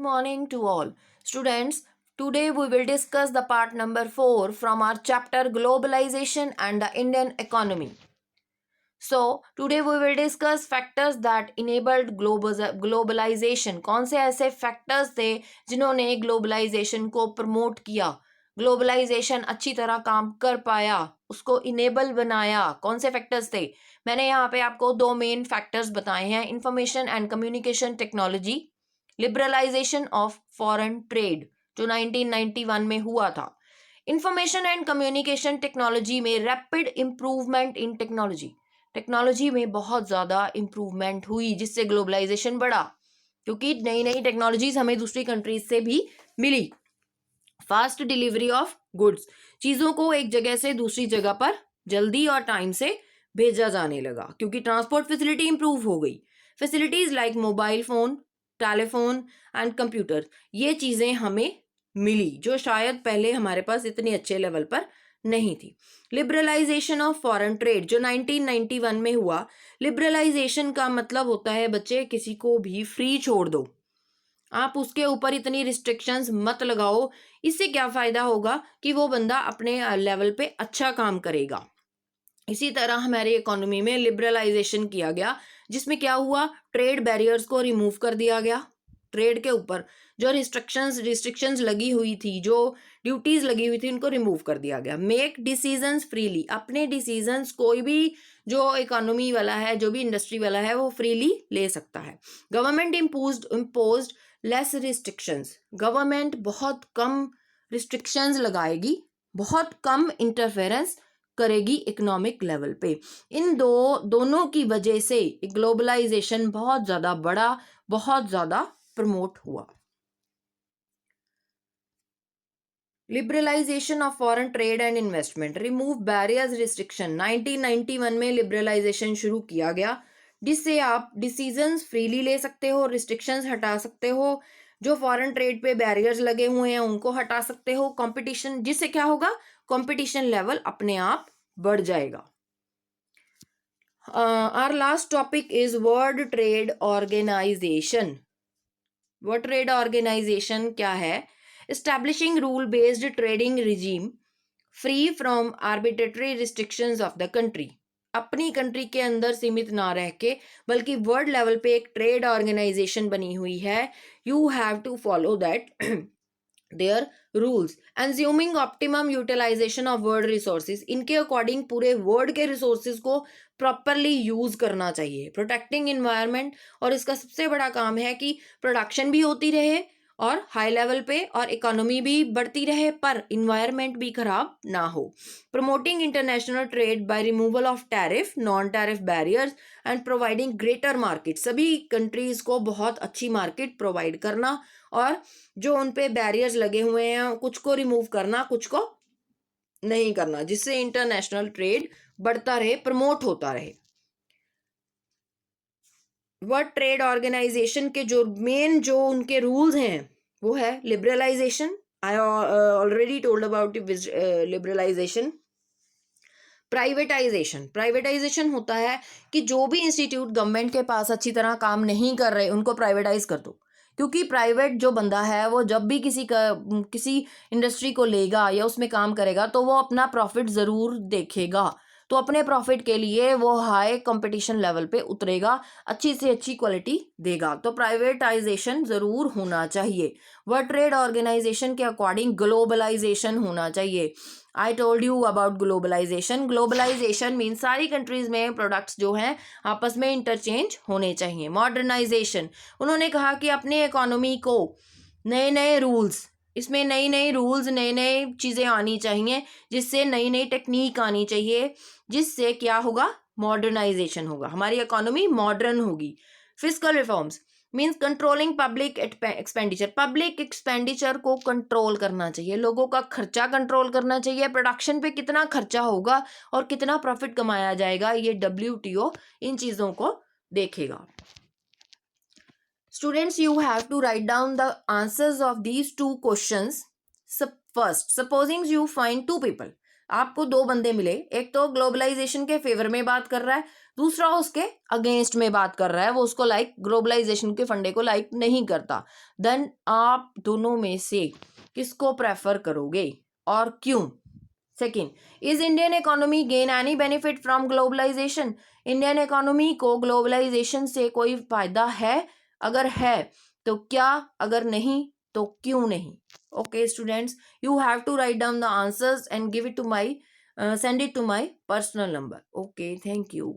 morning to all. Students, today we will discuss the part number 4 from our chapter Globalization and the Indian Economy. So, today we will discuss factors that enabled globalization. कौन से ऐसे factors थे जिन्होंने globalization को promote किया, globalization अच्छी तरह काम कर पाया, उसको enable बनाया, कौन से factors थे? मैंने यहाँ पे आपको दो main factors बताए हैं, information and communication technology, liberalization of foreign trade जो 1991 में हुआ था. इंफॉर्मेशन एंड कम्युनिकेशन टेक्नोलॉजी में रैपिड इम्प्रूवमेंट इन टेक्नोलॉजी में बहुत ज़्यादा इम्प्रूवमेंट हुई जिससे ग्लोबलाइजेशन बढ़ा, क्योंकि नई नई टेक्नोलॉजीज हमें दूसरी कंट्रीज से भी मिली. फास्ट डिलीवरी ऑफ गुड्स, चीज़ों को एक जगह से दूसरी जगह पर जल्दी और टाइम से भेजा जाने लगा क्योंकि ट्रांसपोर्ट फैसिलिटी इंप्रूव हो गई. Facilities like mobile phone, telephone and computer, ये चीज़ें हमें मिली जो शायद पहले हमारे पास इतने अच्छे लेवल पर नहीं थी. लिबरलाइजेशन ऑफ फॉरेन ट्रेड जो 1991 में हुआ. लिबरलाइजेशन का मतलब होता है बच्चे किसी को भी फ्री छोड़ दो, आप उसके ऊपर इतनी रिस्ट्रिक्शंस मत लगाओ. इससे क्या फ़ायदा होगा कि वो बंदा अपने लेवल पे अच्छा काम करेगा. इसी तरह हमारी इकोनॉमी में लिबरलाइजेशन किया गया जिसमें क्या हुआ, ट्रेड बैरियर्स को रिमूव कर दिया गया. ट्रेड के ऊपर जो रिस्ट्रिक्शंस लगी हुई थी, जो ड्यूटीज लगी हुई थी, उनको रिमूव कर दिया गया. मेक डिसीजंस फ्रीली, अपने डिसीजंस कोई भी जो इकोनॉमी वाला है, जो भी इंडस्ट्री वाला है, वो फ्रीली ले सकता है. Government imposed less restrictions, government बहुत कम रिस्ट्रिक्शंस लगाएगी, बहुत कम इंटरफेरेंस करेगी इकोनॉमिक लेवल पे. इन दोनों की वजह से ग्लोबलाइजेशन बहुत ज़्यादा बढ़ा, बहुत ज़्यादा प्रमोट हुआ. Liberalisation of foreign trade and investment, remove barriers restriction. 1991 में लिबरलाइजेशन शुरू किया गया जिससे आप डिसीजंस फ्रीली ले सकते हो, रिस्ट्रिक्शंस हटा सकते हो, जो फॉरेन ट्रेड पे बैरियर्स लगे हुए हैं उनको हटा सकते हो. कंपटीशन, जिससे क्या होगा, कंपटीशन लेवल अपने आप बढ़ जाएगा. Our last topic is world trade organisation. World trade organisation क्या है? Establishing rule based trading regime free from arbitrary restrictions of the country. अपनी कंट्री के अंदर सीमित ना रह के बल्कि वर्ल्ड लेवल पे एक ट्रेड ऑर्गेनाइजेशन बनी हुई है. You have to follow that their rules. Ensuring optimum utilization of world resources, इनके अकॉर्डिंग पूरे वर्ल्ड के रिसोर्सेज को प्रॉपरली यूज करना चाहिए. प्रोटेक्टिंग इन्वायरमेंट, और इसका सबसे बड़ा काम है कि प्रोडक्शन भी होती रहे और हाई लेवल पे और इकोनॉमी भी बढ़ती रहे पर इन्वायरमेंट भी खराब ना हो. Promoting international trade by removal of tariff, non tariff barriers and providing greater market. सभी कंट्रीज को बहुत अच्छी मार्केट प्रोवाइड करना और जो उन पे बैरियर्स लगे हुए हैं कुछ को रिमूव करना, कुछ को नहीं करना, जिससे इंटरनेशनल ट्रेड बढ़ता रहे, प्रमोट होता रहे. वर्ल्ड ट्रेड ऑर्गेनाइजेशन के जो उनके रूल्स हैं वो है liberalisation. I already told about liberalisation. Privatisation होता है कि जो भी इंस्टीट्यूट गवर्नमेंट के पास अच्छी तरह काम नहीं कर रहे उनको प्राइवेटाइज कर दो, क्योंकि प्राइवेट जो बंदा है वो जब भी किसी इंडस्ट्री को लेगा या उसमें काम करेगा तो वो अपना प्रॉफिट ज़रूर देखेगा. तो अपने प्रॉफिट के लिए वो हाई कंपटीशन लेवल पे उतरेगा, अच्छी से अच्छी क्वालिटी देगा. तो प्राइवेटाइजेशन ज़रूर होना चाहिए. वर्ल्ड ट्रेड ऑर्गेनाइजेशन के अकॉर्डिंग ग्लोबलाइजेशन होना चाहिए. I told you about globalisation. Globalisation means सारी कंट्रीज में प्रोडक्ट्स जो हैं आपस में इंटरचेंज होने चाहिए. मॉडर्नाइजेशन, उन्होंने कहा कि अपने इकोनॉमी को नए नए रूल्स, इसमें नई नई रूल्स, नई नई चीज़ें आनी चाहिए, जिससे नई नई टेक्निक आनी चाहिए, जिससे क्या होगा, मॉडर्नाइजेशन होगा, हमारी इकोनॉमी मॉडर्न होगी. Fiscal reforms means controlling public expenditure. Public expenditure को कंट्रोल करना चाहिए, लोगों का खर्चा कंट्रोल करना चाहिए. प्रोडक्शन पे कितना खर्चा होगा और कितना प्रॉफिट कमाया जाएगा, ये WTO इन चीज़ों को देखेगा. Students, you have to write down the answers of these two questions. First, supposing you find two people. आपको दो बंदे मिले, एक तो ग्लोबलाइजेशन के फेवर में बात कर रहा है, दूसरा उसके अगेंस्ट में बात कर रहा है, वो उसको लाइक ग्लोबलाइजेशन के फंडे को लाइक नहीं करता, देन आप दोनों में से किसको प्रेफर करोगे और क्यों? Second, is Indian economy gain any benefit from globalisation? Indian economy को ग्लोबलाइजेशन से कोई फायदा है? अगर है तो क्या, अगर नहीं तो क्यों नहीं? Okay students, you have to write down the answers and give it to my send it to my personal number. Okay, thank you.